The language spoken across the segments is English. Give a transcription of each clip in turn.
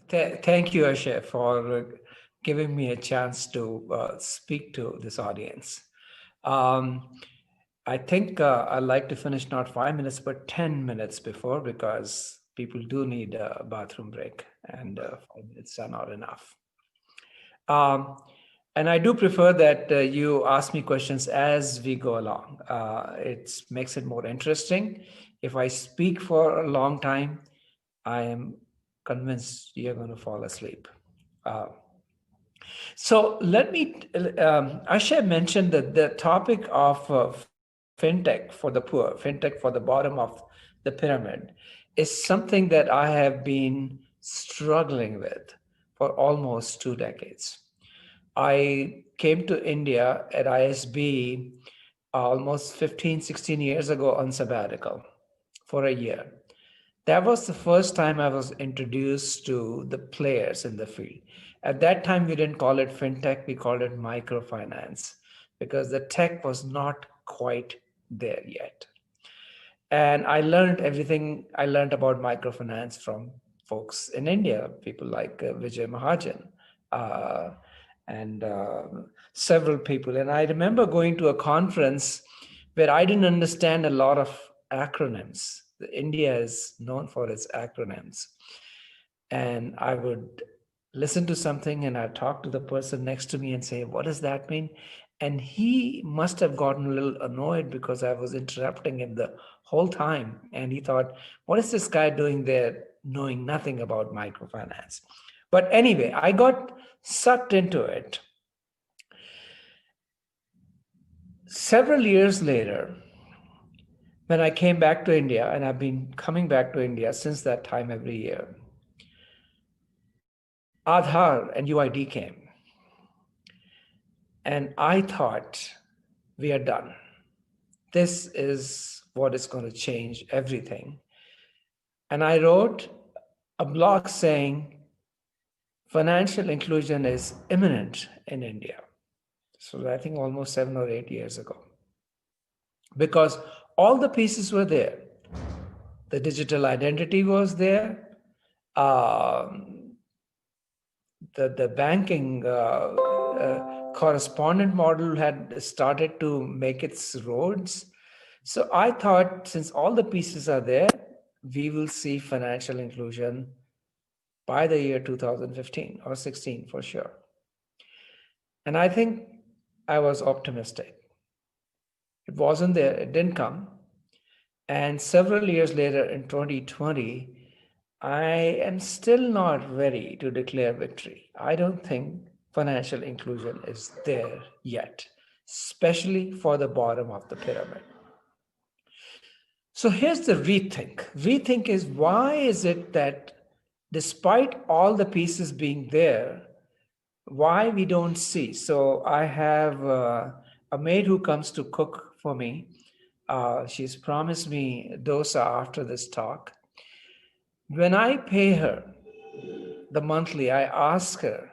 Thank you, Ashay, for giving me a chance to speak to this audience. Um, I think I'd like to finish not 5 minutes, but 10 minutes before, because people do need a bathroom break, and 5 minutes are not enough. Um, and I do prefer that you ask me questions as we go along. It makes it more interesting. If I speak for a long time, I am convinced you're going to fall asleep. Uh, so let me, Ashay mentioned that the topic of fintech for the poor, fintech for the bottom of the pyramid, is something that I have been struggling with for almost 2 decades. I came to India at ISB almost 15, 16 years ago on sabbatical for a year. That was the first time I was introduced to the players in the field. At that time, we didn't call it fintech, we called it microfinance because the tech was not quite there yet. And I learned everything I learned about microfinance from folks in India, people like Vijay Mahajan uh, and several people. And I remember going to a conference where I didn't understand a lot of acronyms. India is known for its acronyms. And I would listen to something and I'd talk to the person next to me and say, what does that mean? And he must have gotten a little annoyed because I was interrupting him the whole time. And he thought, what is this guy doing there knowing nothing about microfinance? But anyway, I got sucked into it. Several years later, when I came back to India, and I've been coming back to India since that time every year, Aadhaar and UID came. And I thought, we are done. This is what is going to change everything. And I wrote a blog saying financial inclusion is imminent in India. So I think almost 7 or 8 years ago. Because all the pieces were there. The digital identity was there. The banking correspondent model had started to make its roads. So I thought, since all the pieces are there, we will see financial inclusion by the year 2015 or 16 for sure. And I think I was optimistic. It wasn't there, it didn't come. And several years later in 2020, I am still not ready to declare victory. I don't think financial inclusion is there yet, especially for the bottom of the pyramid. So here's the rethink. Rethink is, why is it that despite all the pieces being there, why we don't see? So I have a maid who comes to cook for me. She's promised me dosa after this talk. When I pay her the monthly, I ask her,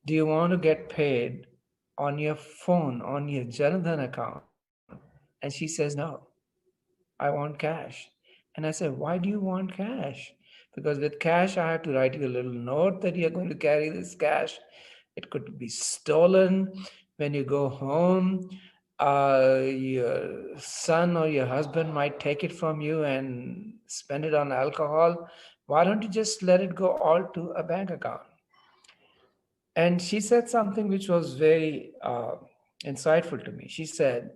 do you want to get paid on your phone, on your Janadhan account? And she says, no, I want cash. And I said, why do you want cash? Because with cash, I have to write you a little note that you're going to carry this cash. It could be stolen when you go home. Your son or your husband might take it from you and spend it on alcohol. Why don't you just let it go all to a bank account? And she said something which was very insightful to me. She said,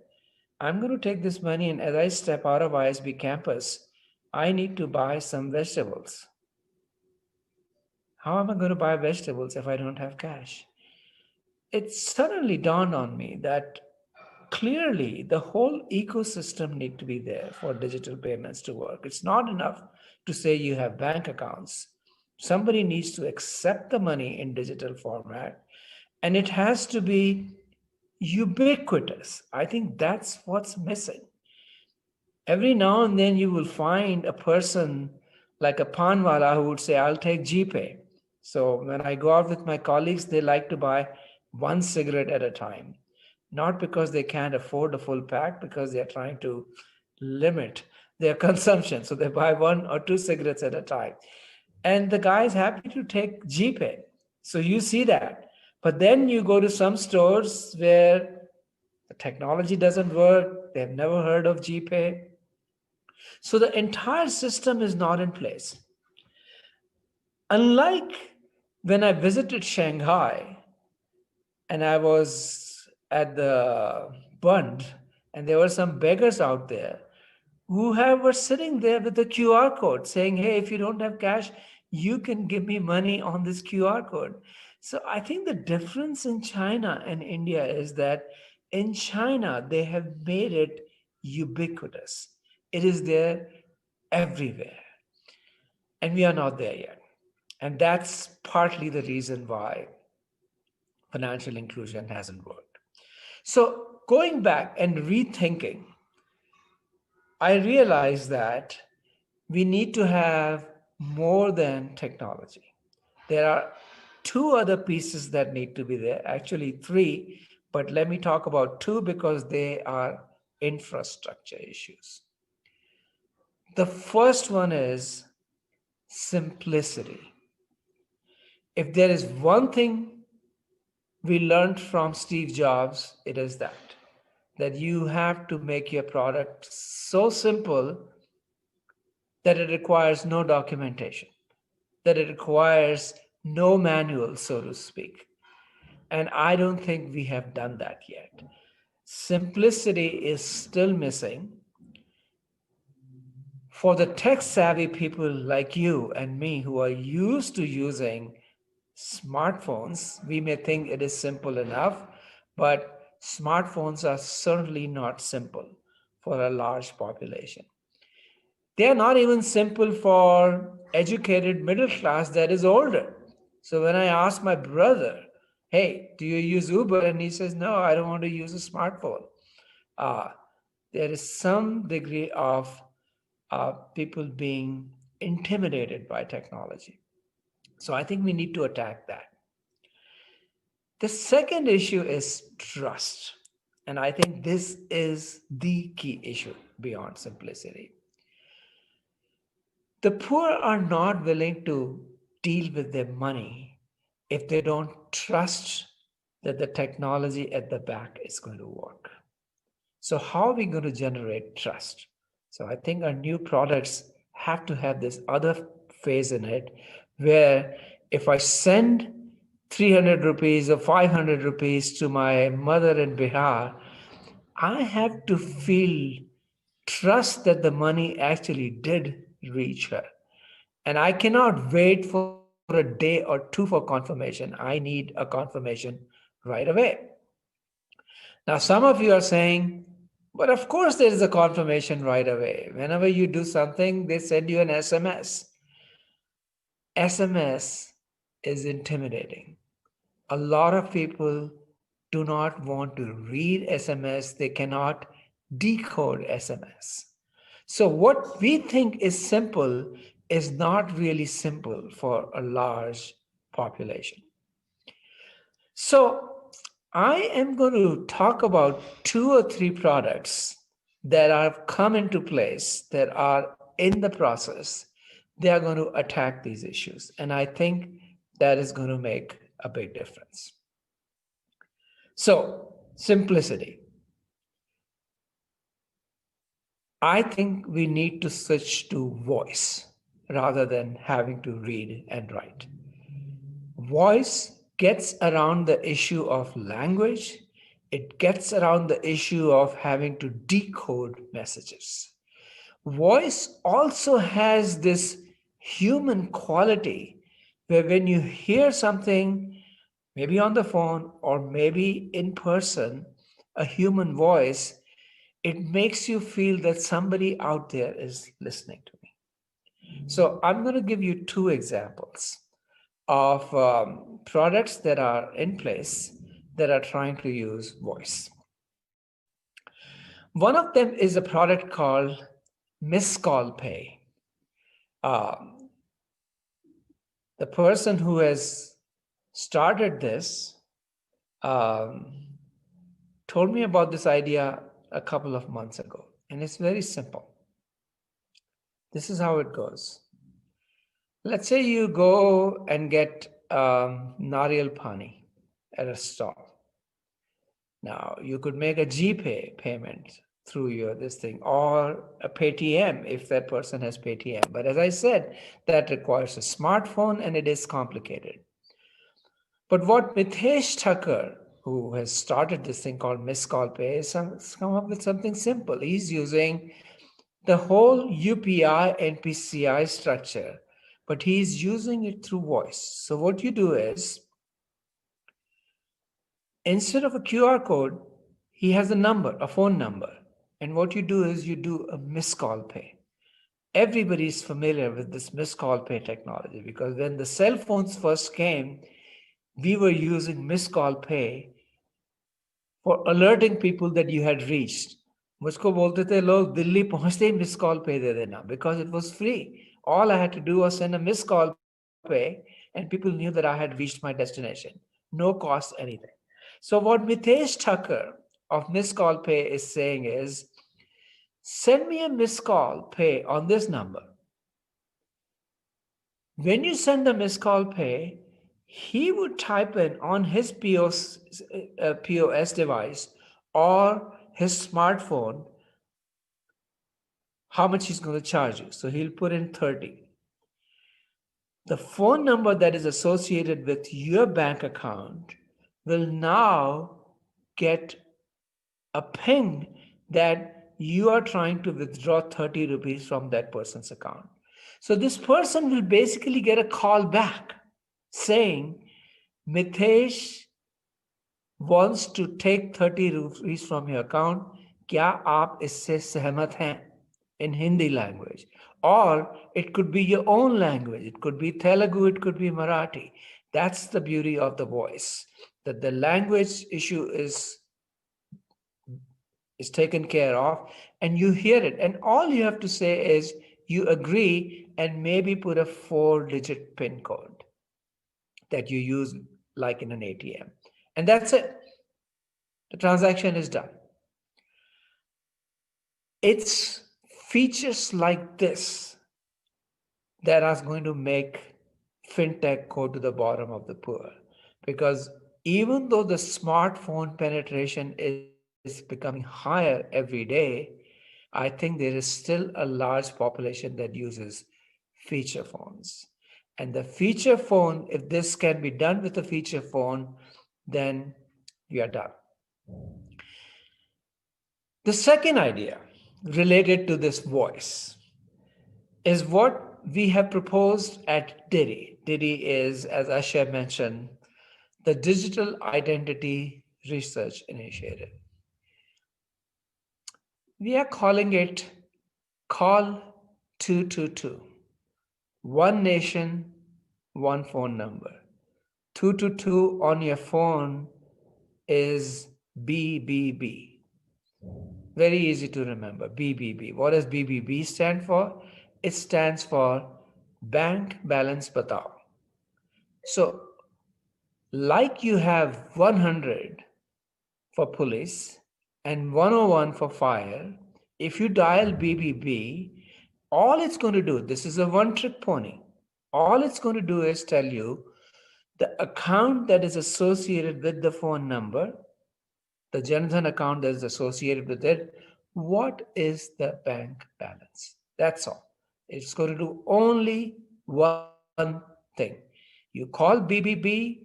I'm going to take this money, and as I step out of ISB campus, I need to buy some vegetables. How am I going to buy vegetables if I don't have cash? It suddenly dawned on me that clearly the whole ecosystem need to be there for digital payments to work. It's not enough to say you have bank accounts. Somebody needs to accept the money in digital format, and it has to be ubiquitous. I think that's what's missing. Every now and then you will find a person like a panwala who would say, I'll take GPay. So when I go out with my colleagues, they like to buy one cigarette at a time, not because they can't afford a full pack, because they're trying to limit their consumption. So they buy 1 or 2 cigarettes at a time. and the guy is happy to take GPay. So you see that. But then you go to some stores where the technology doesn't work, they've never heard of GPay. So the entire system is not in place. Unlike when I visited Shanghai and I was at the Bund, and there were some beggars out there were sitting there with the QR code saying, hey, if you don't have cash, you can give me money on this QR code. So I think the difference in China and India is that in China, they have made it ubiquitous. It is there everywhere. And we are not there yet. And that's partly the reason why financial inclusion hasn't worked. So going back and rethinking, I realized that we need to have more than technology. There are two other pieces that need to be there, actually three, but let me talk about two because they are infrastructure issues. The first one is simplicity. If there is one thing we learned from Steve Jobs, it is that you have to make your product so simple that it requires no documentation, that it requires no manual, so to speak. And I don't think we have done that yet. Simplicity is still missing. For the tech savvy people like you and me who are used to using smartphones, we may think it is simple enough, but smartphones are certainly not simple for a large population. They are not even simple for educated middle class that is older. So when I ask my brother, hey, do you use Uber? And he says, no, I don't want to use a smartphone. There is some degree of people being intimidated by technology. So I think we need to attack that. The second issue is trust. And I think this is the key issue beyond simplicity. The poor are not willing to deal with their money if they don't trust that the technology at the back is going to work. So how are we going to generate trust? So I think our new products have to have this other phase in it where if I send 300 rupees or 500 rupees to my mother in Bihar, I have to feel trust that the money actually did reach her. And I cannot wait for a day or two for confirmation. I need a confirmation right away. Now, some of you are saying, but of course there is a confirmation right away. Whenever you do something, they send you an SMS. SMS is intimidating. A lot of people do not want to read SMS. They cannot decode SMS. So what we think is simple is not really simple for a large population. So I am going to talk about 2 or 3 products that have come into place that are in the process. They are going to attack these issues. And I think that is going to make a big difference. So simplicity. I think we need to switch to voice rather than having to read and write. Voice gets around the issue of language. It gets around the issue of having to decode messages. Voice also has this human quality where when you hear something, maybe on the phone or maybe in person, a human voice, it makes you feel that somebody out there is listening to me. So I'm going to give you 2 examples of products that are in place that are trying to use voice. One of them is a product called Missed Call Pay. The person who has started this told me about this idea a couple of months ago, and it's very simple. This is how it goes. Let's say you go and get nariyal pani at a stall. Now, you could make a GPay payment through your this thing, or a Paytm if that person has Paytm. But as I said, that requires a smartphone and it is complicated. But what Mitesh Thakur, who has started this thing called Missed Call Pay, has come up with something simple. He's using the whole UPI and PCI structure, but he's using it through voice. So what you do is, instead of a QR code, he has a number, a phone number. And what you do is you do a missed call pay. Everybody is familiar with this missed call pay technology because when the cell phones first came, we were using missed call pay for alerting people that you had reached. मुझको बोलते थे लोग दिल्ली पहुंचते ही miss call पे दे देना because it was free. All I had to do was send a missed call pay and people knew that I had reached my destination. No cost, anything. So what Mitesh Thakur of Missed Call Pay is saying is, send me a missed call pay on this number. When you send the missed call pay, he would type in on his POS device or his smartphone how much he's going to charge you. So he'll put in 30. The phone number that is associated with your bank account will now get a ping that you are trying to withdraw 30 rupees from that person's account. So this person will basically get a call back saying, Mitesh wants to take 30 rupees from your account. Kya aap isse sehmat hain? In Hindi language. Or it could be your own language. It could be Telugu, it could be Marathi. That's the beauty of the voice, that the language issue is taken care of and you hear it. And all you have to say is you agree and maybe put a 4-digit PIN code that you use like in an ATM. And that's it. The transaction is done. It's features like this that are going to make fintech go to the bottom of the pool. Because even though the smartphone penetration is becoming higher every day, I think there is still a large population that uses feature phones. And the feature phone, if this can be done with a feature phone, then we are done. The second idea related to this voice is what we have proposed at DIRI. DIRI is, as Asha mentioned, the Digital Identity Research Initiative. We are calling it Call 222. One nation, one phone number. 222 on your phone is BBB. Very easy to remember, BBB. What does BBB stand for? It stands for Bank Balance Batao. So, like you have 100 for police and 101 for fire, if you dial BBB, all it's going to do, this is a one-trick pony, all it's going to do is tell you the account that is associated with the phone number, the Janadhan account that is associated with it, what is the bank balance? That's all. It's going to do only one thing. You call BBB,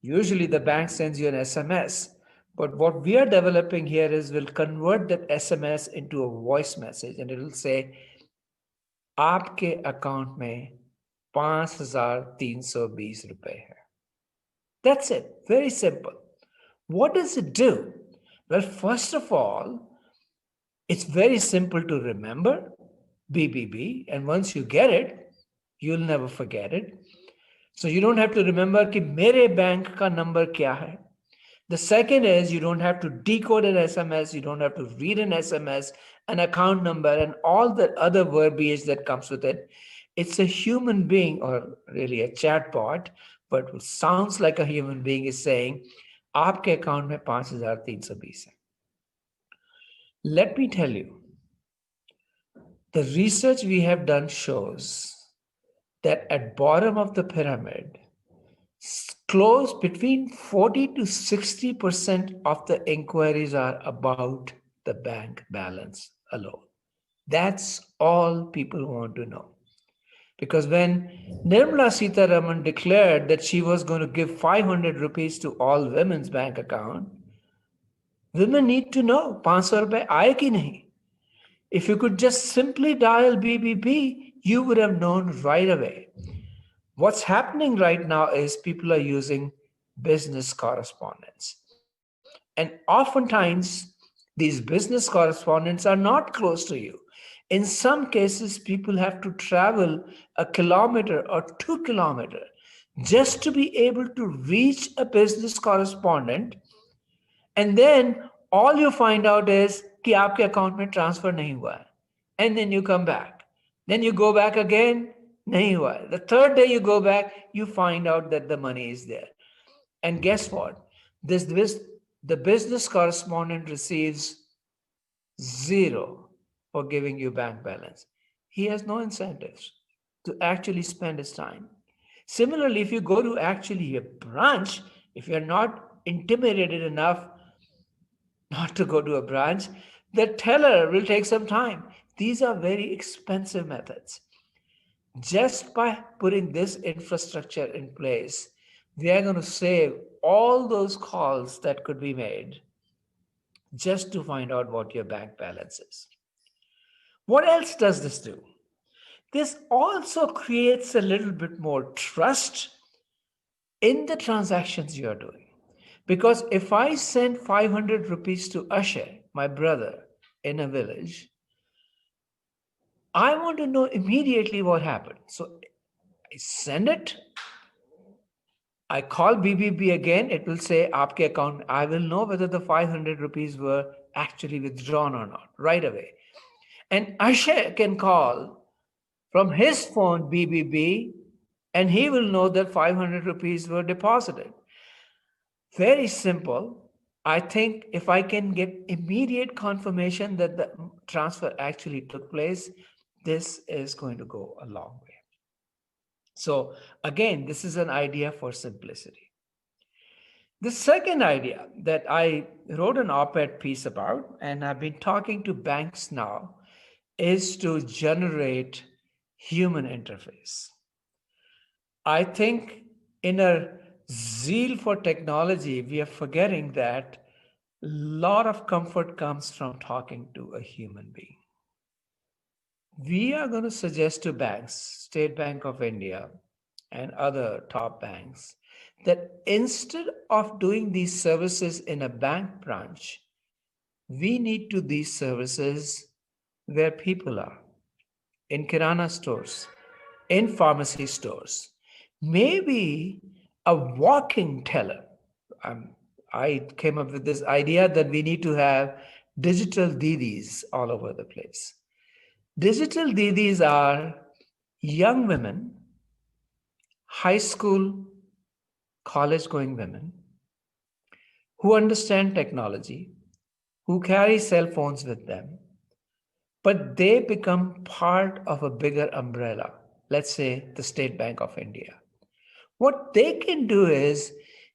usually the bank sends you an SMS, but what we are developing here is we'll convert that SMS into a voice message and it will say, आपके account में 5,320 रुपए है. That's it. Very simple. What does it do? Well, first of all, it's very simple to remember, BBB, and once you get it, you'll never forget it. So you don't have to remember कि मेरे bank का number क्या है. The second is you don't have to decode an SMS, you don't have to read an SMS, an account number, and all the other verbiage that comes with it. It's a human being, or really a chatbot, but what sounds like a human being is saying, आपके account में 5,320 है. Let me tell you, the research we have done shows that at bottom of the pyramid, close between 40 to 60% of the inquiries are about the bank balance alone. That's all people want to know. Because when Nirmala Sitharaman declared that she was going to give 500 rupees to all women's bank account, women need to know 500 rupees aaye ki nahi. If you could just simply dial BBB, you would have known right away. What's happening right now is people are using business correspondence. And oftentimes, these business correspondents are not close to you. In some cases, people have to travel a kilometer or 2 kilometers just to be able to reach a business correspondent. And then all you find out is कि आपके account में transfer नहीं हुआ है. And then you come back. Then you go back again, नहीं हुआ है. The third day you go back, you find out that the money is there. And guess what? The business correspondent receives zero for giving you bank balance. He has no incentives to actually spend his time. Similarly, if you go to actually a branch, if you're not intimidated enough not to go to a branch, the teller will take some time. These are very expensive methods. Just by putting this infrastructure in place, we are going to save all those calls that could be made just to find out what your bank balance is. What else does this do? This also creates a little bit more trust in the transactions you are doing. Because if I send 500 rupees to Ashay, my brother, in a village, I want to know immediately what happened. So I send it. I call BBB again. It will say, Aapke account. I will know whether the 500 rupees were actually withdrawn or not right away. And Ashay can call from his phone BBB and he will know that 500 rupees were deposited. Very simple. I think if I can get immediate confirmation that the transfer actually took place, this is going to go a long way. So again, this is an idea for simplicity. The second idea that I wrote an op-ed piece about, and I've been talking to banks now, is to generate human interface. I think in a zeal for technology, we are forgetting that a lot of comfort comes from talking to a human being. We are going to suggest to banks, State Bank of India and other top banks, that instead of doing these services in a bank branch, we need to do these services where people are, in kirana stores, in pharmacy stores, maybe a walking teller. I came up with this idea that we need to have digital DDs all over the place. Digital DDs are young women, high school, college going women who understand technology, who carry cell phones with them, but they become part of a bigger umbrella, let's say the State Bank of India. What they can do is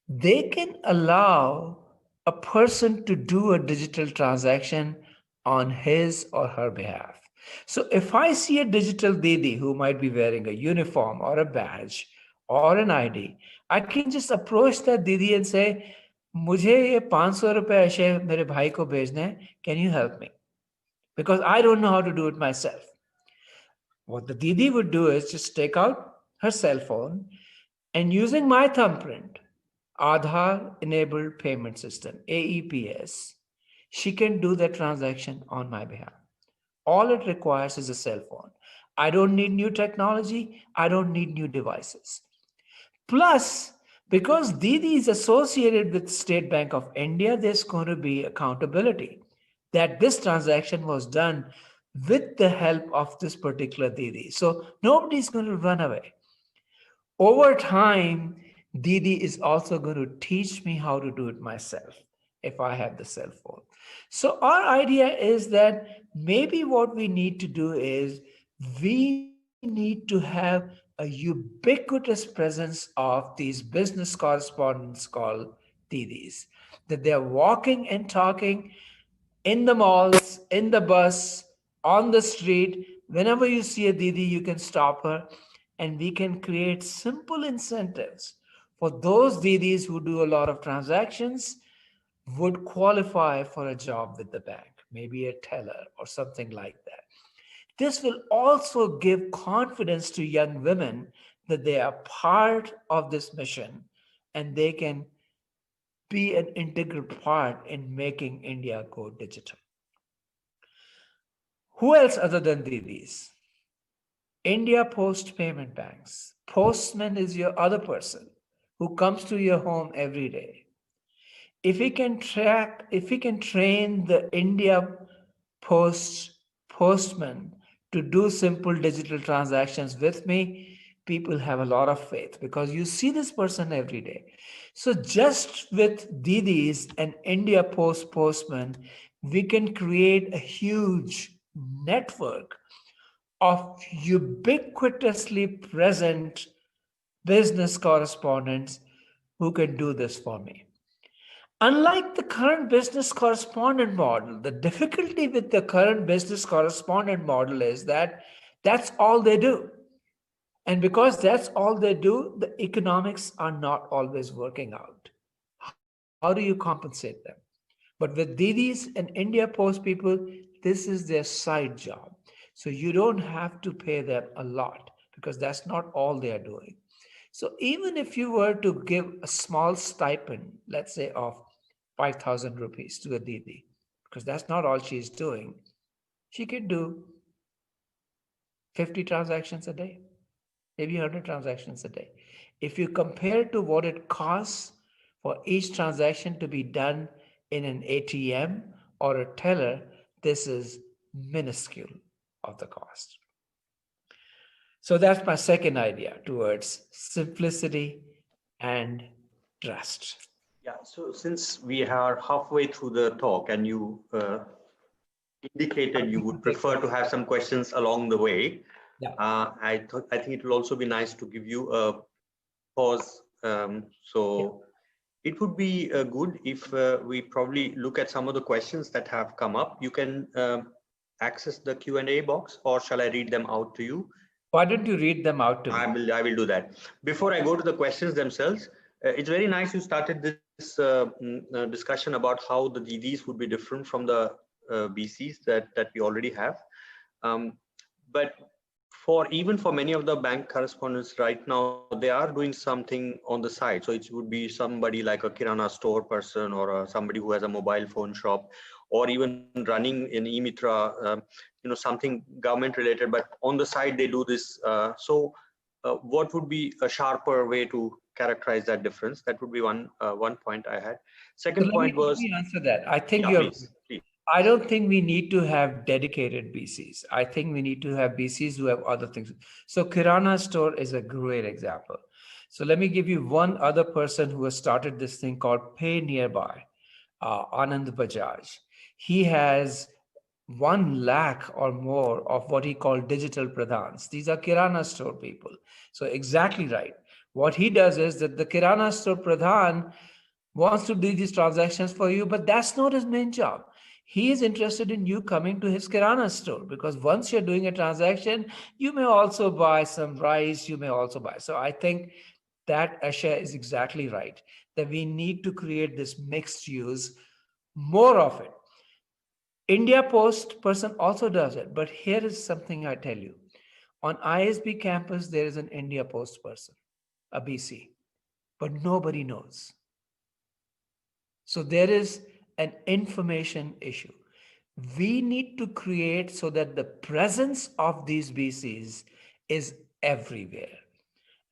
they can allow a person to do a digital transaction on his or her behalf. So if I see a digital Didi who might be wearing a uniform or a badge or an ID, I can just approach that Didi and say, मुझे ये 500 रुपए ऐसे मेरे भाई को भेजने हैं, can you help me? Because I don't know how to do it myself. What the Didi would do is just take out her cell phone and using my thumbprint, Aadhaar enabled payment system, AEPS, she can do that transaction on my behalf. All it requires is a cell phone. I don't need new technology. I don't need new devices. Plus, because Didi is associated with State Bank of India, there's going to be accountability that this transaction was done with the help of this particular Didi. So nobody's going to run away. Over time, Didi is also going to teach me how to do it myself if I have the cell phone. So our idea is that maybe what we need to do is we need to have a ubiquitous presence of these business correspondents called Didis, that they're walking and talking in the malls, in the bus, on the street. Whenever you see a Didi, you can stop her, and we can create simple incentives for those Didis who do a lot of transactions, would qualify for a job with the bank, maybe a teller or something like that. This will also give confidence to young women that they are part of this mission and they can be an integral part in making India go digital. Who else other than Didis? India Post Payment Banks. Postman is your other person who comes to your home every day. If we can train the India postman to do simple digital transactions with me, people have a lot of faith because you see this person every day. So just with Didis and India postman, we can create a huge network of ubiquitously present business correspondents who can do this for me. Unlike the current business correspondent model, the difficulty with the current business correspondent model is that that's all they do. And because that's all they do, the economics are not always working out. How do you compensate them? But with Didis and India Post people, this is their side job. So you don't have to pay them a lot because that's not all they are doing. So even if you were to give a small stipend, let's say of 5,000 rupees to a Didi, because that's not all she's doing, she could do 50 transactions a day, maybe 100 transactions a day. If you compare to what it costs for each transaction to be done in an ATM or a teller, this is minuscule of the cost. So that's my second idea towards simplicity and trust. Yeah, so since we are halfway through the talk and you indicated you would prefer to have some questions along the way, Yeah. I think it will also be nice to give you a pause. It would be good if we probably look at some of the questions that have come up. You can access the Q&A box, or shall I read them out to you? Why don't you read them out to me? I will do that. Before I go to the questions themselves, it's very nice you started this discussion about how the DDs would be different from the BCs that we already have. But even for many of the bank correspondents right now, they are doing something on the side. So it would be somebody like a Kirana store person, or somebody who has a mobile phone shop, or even running in e-Mitra, something government related, but on the side they do this. What would be a sharper way to characterize that difference? That would be one point I had. Second point was. Let me answer that. I think please. I don't think we need to have dedicated BCs. I think we need to have BCs who have other things. So Kirana store is a great example. So let me give you one other person who has started this thing called Pay Nearby, Anand Bajaj. He has 1 lakh or more of what he called digital pradhans. These are Kirana store people. So exactly right. What he does is that the Kirana store pradhan wants to do these transactions for you, but that's not his main job. He is interested in you coming to his Kirana store, because once you're doing a transaction, you may also buy some rice, you may also buy. So I think that Asha is exactly right, that we need to create this mixed use, more of it. India Post person also does it, but here is something I tell you. On ISB campus, there is an India Post person, a BC, but nobody knows. So there is an information issue. We need to create so that the presence of these BCs is everywhere.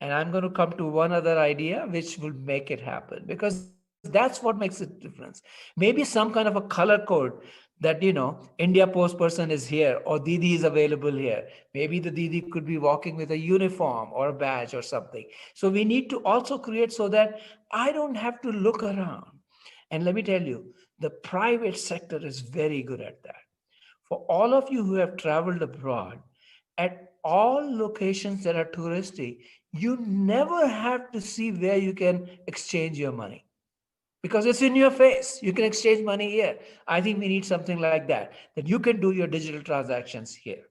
And I'm going to come to one other idea which will make it happen, because that's what makes a difference. Maybe some kind of a color code that, India Post person is here, or Didi is available here. Maybe the Didi could be walking with a uniform or a badge or something. So we need to also create so that I don't have to look around. And let me tell you, the private sector is very good at that. For all of you who have traveled abroad, at all locations that are touristy, you never have to see where you can exchange your money because it's in your face. You can exchange money here. I think we need something like that, that you can do your digital transactions here.